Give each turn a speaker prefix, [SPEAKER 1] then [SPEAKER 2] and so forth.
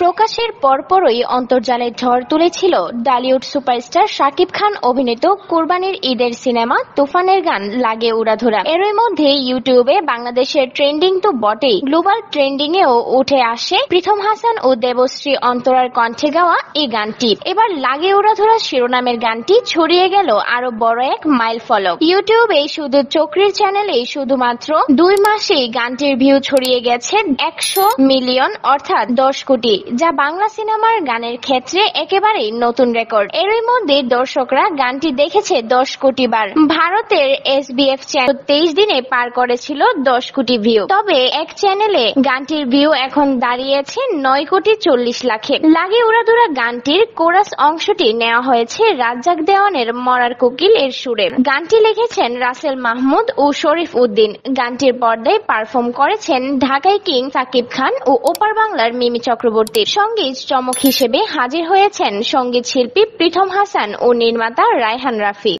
[SPEAKER 1] প্রকাশের পরপরই অন্তর্জালে ঝড় তুলেছিল ডালিউড সুপারস্টার শাকিব খান অভিনীত কুরবানির ঈদের সিনেমা তুফানের গান লাগে উড়াধুরা। এরই মধ্যে ইউটিউবে বাংলাদেশের ট্রেন্ডিং তো বটেই, গ্লোবাল ট্রেন্ডিং এও উঠে আসে প্রীথম হাসান ও দেবশ্রী অন্তরার কণ্ঠে গাওয়া এই গানটি। এবার লাগে উড়াধুরা শিরোনামের গানটি ছড়িয়ে গেল আরো বড় এক মাইল ফলক। ইউটিউবে শুধু চক্রীর চ্যানেলে শুধুমাত্র 2 মাসেই গানটির ভিউ ছড়িয়ে গেছে 100 মিলিয়ন অর্থাৎ 10 কোটি, যা বাংলা সিনেমার গানের ক্ষেত্রে একেবারেই নতুন রেকর্ড। এরই মধ্যে দর্শকরা গানটি দেখেছে 10 কোটি বার। ভারতের SBF চ্যানেল 23 দিনে পার করেছিল 10 কোটি ভিউ। তবে এক চ্যানেলে গানটির ভিউ এখন দাঁড়িয়েছে 9 কোটি 40 লাখে। লাগে উড়াধুরা গানটির কোরাস অংশটি নেওয়া হয়েছে রাজ্জাক দেওয়ানের মরার কোকিল এর সুরে। গানটি লিখেছেন রাসেল মাহমুদ ও শরীফ উদ্দিন। গানটির পর্দায় পারফর্ম করেছেন ঢাকাই কিং শাকিব খান ও ওপার বাংলার মিমি চক্রবর্তী। সঙ্গীত চমক হিসেবে হাজির হয়েছেন সঙ্গীত শিল্পী প্রীথম হাসান ও নির্মাতা রায়হান রাফি।